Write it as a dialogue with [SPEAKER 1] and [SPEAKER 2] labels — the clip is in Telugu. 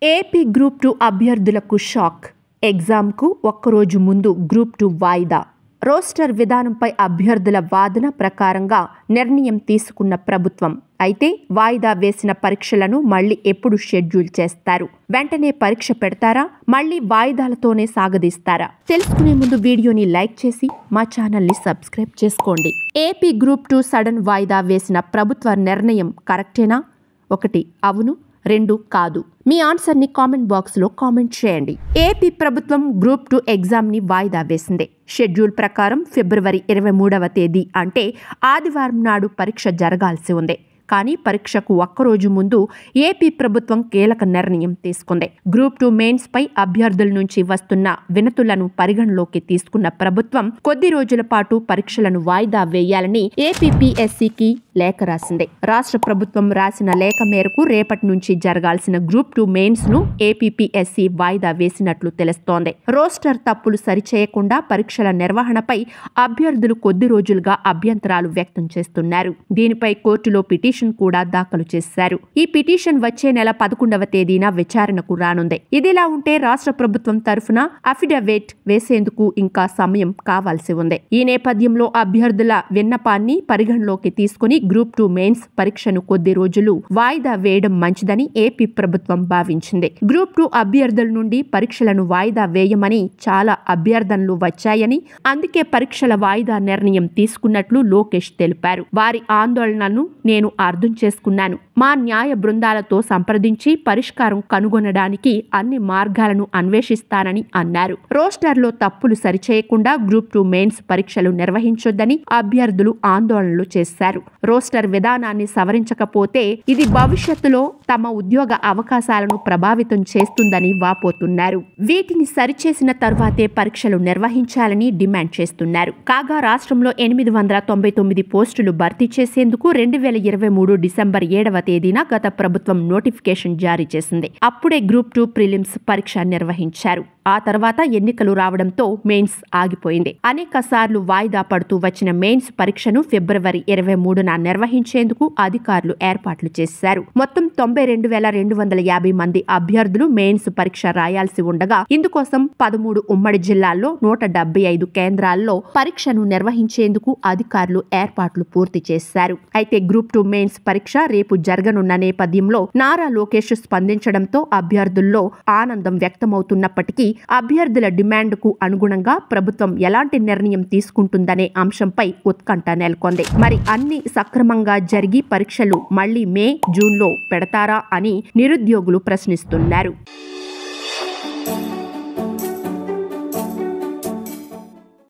[SPEAKER 1] ఏపీ గ్రూప్ 2 అభ్యర్థులకు షాక్. ఎగ్జామ్కు ఒక్కరోజు ముందు గ్రూప్ 2 వాయిదా. రోస్టర్ విధానంపై అభ్యర్థుల వాదన ప్రకారంగా నిర్ణయం తీసుకున్న ప్రభుత్వం. అయితే వాయిదా వేసిన పరీక్షలను మళ్లీ ఎప్పుడు షెడ్యూల్ చేస్తారు? వెంటనే పరీక్ష పెడతారా? మళ్లీ వాయిదాలతోనే సాగదీస్తారా? తెలుసుకునే ముందు వీడియోని లైక్ చేసి మా ఛానల్ని సబ్స్క్రైబ్ చేసుకోండి. ఏపీ గ్రూప్ 2 సడన్ వాయిదా వేసిన ప్రభుత్వ నిర్ణయం కరెక్టేనా? 1 అవును, 2 కాదు. మీ ఆన్సర్ని కామెంట్ బాక్స్లో కామెంట్ చేయండి. ఏపీ ప్రభుత్వం గ్రూప్ 2 ఎగ్జామ్ని వాయిదా వేసింది. షెడ్యూల్ ప్రకారం ఫిబ్రవరి 23వ తేదీ అంటే ఆదివారం నాడు పరీక్ష జరగాల్సి ఉంది. కానీ పరీక్షకు ఒక్కరోజు ముందు ఏపీ ప్రభుత్వం కీలక నిర్ణయం తీసుకుంది. గ్రూప్ 2 మెయిన్స్ పై అభ్యర్థుల నుంచి వస్తున్న వినతులను పరిగణలోకి తీసుకున్న ప్రభుత్వం కొద్ది రోజుల పాటు పరీక్షలను వాయిదా వేయాలని ఏపీపీఎస్సీకి లేఖ రాసింది. రాష్ట్ర ప్రభుత్వం రాసిన లేఖ మేరకు రేపటి నుంచి జరగాల్సిన గ్రూప్ 2 మెయిన్స్ ను ఏపీపీఎస్సీ వాయిదా వేసినట్లు తెలుస్తోంది. రోస్టర్ తప్పులు సరిచేయకుండా పరీక్షల నిర్వహణపై అభ్యర్థులు కొద్ది రోజులుగా అభ్యంతరాలు వ్యక్తం చేస్తున్నారు. దీనిపై కోర్టులో పిటిషన్ కూడా దాఖలు చేశారు. ఈ పిటిషన్ వచ్చే నెల 11వ తేదీన విచారణకు రానుంది. ఇదిలా ఉంటే రాష్ట్ర ప్రభుత్వం తరఫున అఫిడవిట్ వేసేందుకు ఇంకా సమయం కావాల్సి ఉంది. ఈ నేపథ్యంలో అభ్యర్థుల విన్నపాన్ని పరిగణలోకి తీసుకుని గ్రూప్ 2 మెయిన్స్ పరీక్షను కొద్ది రోజులు వాయిదా వేయడం మంచిదని ఏపీ ప్రభుత్వం భావించింది. గ్రూప్ 2 అభ్యర్థుల నుండి పరీక్షలను వాయిదా వేయమని చాలా అభ్యర్థనలు వచ్చాయని, అందుకే పరీక్షల వాయిదా నిర్ణయం తీసుకున్నట్లు లోకేష్ తెలిపారు. వారి ఆందోళనను నేను అర్థం చేసుకున్నాను. మా న్యాయ బృందాలతో సంప్రదించి పరిష్కారం కనుగొనడానికి అన్ని మార్గాలను అన్వేషిస్తానని అన్నారు. రోస్టర్లో తప్పులు సరిచేయకుండా గ్రూప్ 2 మెయిన్స్ పరీక్షలు నిర్వహించొద్దని అభ్యర్థులు ఆందోళనలు చేశారు. రోస్టర్ విధానాన్ని సవరించకపోతే ఇది భవిష్యత్తులో తమ ఉద్యోగ అవకాశాలను ప్రభావితం చేస్తుందని వాపోతున్నారు. వీటిని సరిచేసిన తర్వాతే పరీక్షలు నిర్వహించాలని డిమాండ్ చేస్తున్నారు. కాగా రాష్ట్రంలో 899 పోస్టులు భర్తీ చేసేందుకు 2023 డిసెంబర్ 7వ తేదీన గత ప్రభుత్వం నోటిఫికేషన్ జారీ చేసింది. అప్పుడే గ్రూప్ 2 ప్రిలిమ్స్ పరీక్ష నిర్వహించారు. ఆ తర్వాత ఎన్నికలు రావడంతో మెయిన్స్ ఆగిపోయింది. అనేక సార్లు వాయిదా పడుతూ వచ్చిన మెయిన్స్ పరీక్షను ఫిబ్రవరి 23న నిర్వహించేందుకు అధికారులు ఏర్పాట్లు చేశారు. మొత్తం 92,250 మంది అభ్యర్థులు మెయిన్స్ పరీక్ష రాయాల్సి ఉండగా ఇందుకోసం 13 ఉమ్మడి జిల్లాల్లో 175 కేంద్రాల్లో పరీక్షను నిర్వహించేందుకు అధికారులు ఏర్పాట్లు పూర్తి చేశారు. అయితే గ్రూప్ 2 మెయిన్స్ పరీక్ష రేపు జరగనున్న నేపథ్యంలో నారా లోకేష్ స్పందించడంతో అభ్యర్థుల్లో ఆనందం వ్యక్తమవుతున్నప్పటికీ అభ్యర్థుల డిమాండ్కు అనుగుణంగా ప్రభుత్వం ఎలాంటి నిర్ణయం తీసుకుంటుందనే అంశంపై ఉత్కంఠ నెలకొంది. మరి అన్ని సక్రమంగా జరిగి పరీక్షలు మళ్లీ మే, జూన్లో పెడతారా అని నిరుద్యోగులు ప్రశ్నిస్తున్నారు.